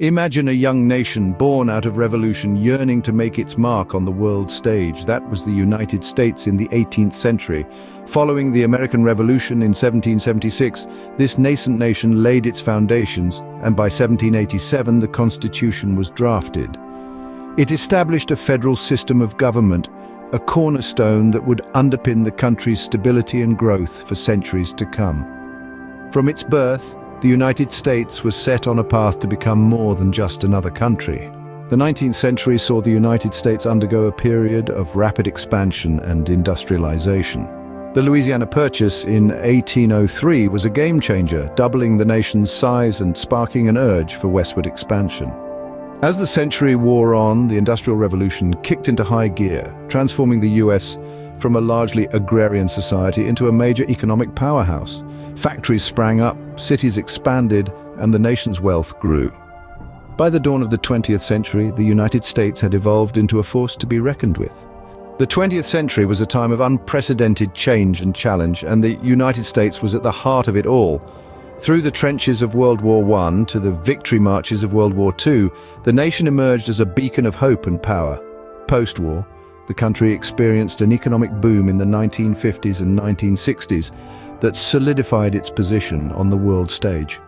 Imagine a young nation born out of revolution yearning to make its mark on the world stage. That was the United States in the 18th century. Following the American Revolution in 1776, this nascent nation laid its foundations, and by 1787 the Constitution was drafted. It established a federal system of government, a cornerstone that would underpin the country's stability and growth for centuries to come. From its birth, the United States was set on a path to become more than just another country. The 19th century saw the United States undergo a period of rapid expansion and industrialization. The Louisiana Purchase in 1803 was a game-changer, doubling the nation's size and sparking an urge for westward expansion. As the century wore on, the Industrial Revolution kicked into high gear, transforming the US from a largely agrarian society into a major economic powerhouse. Factories sprang up, cities expanded, and the nation's wealth grew. By the dawn of the 20th century, the United States had evolved into a force to be reckoned with. The 20th century was a time of unprecedented change and challenge, and the United States was at the heart of it all. Through the trenches of World War I to the victory marches of World War II, the nation emerged as a beacon of hope and power. Post-war, the country experienced an economic boom in the 1950s and 1960s that solidified its position on the world stage.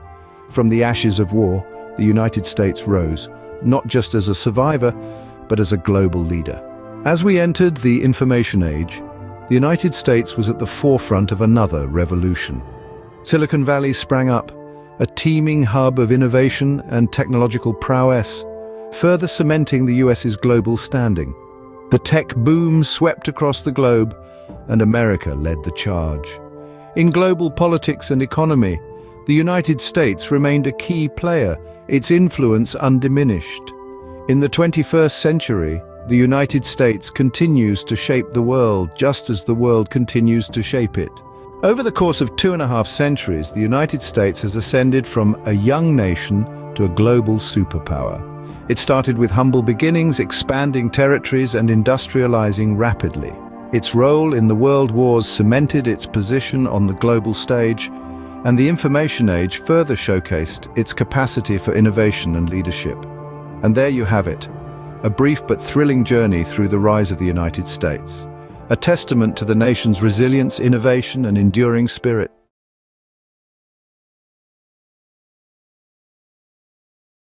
From the ashes of war, the United States rose, not just as a survivor, but as a global leader. As we entered the information age, the United States was at the forefront of another revolution. Silicon Valley sprang up, a teeming hub of innovation and technological prowess, further cementing the US's global standing. The tech boom swept across the globe, and America led the charge. In global politics and economy, the United States remained a key player, its influence undiminished. In the 21st century, the United States continues to shape the world just as the world continues to shape it. Over the course of 2.5 centuries, the United States has ascended from a young nation to a global superpower. It started with humble beginnings, expanding territories and industrializing rapidly. Its role in the world wars cemented its position on the global stage, and the information age further showcased its capacity for innovation and leadership. And there you have it, a brief but thrilling journey through the rise of the United States, a testament to the nation's resilience, innovation, and enduring spirit.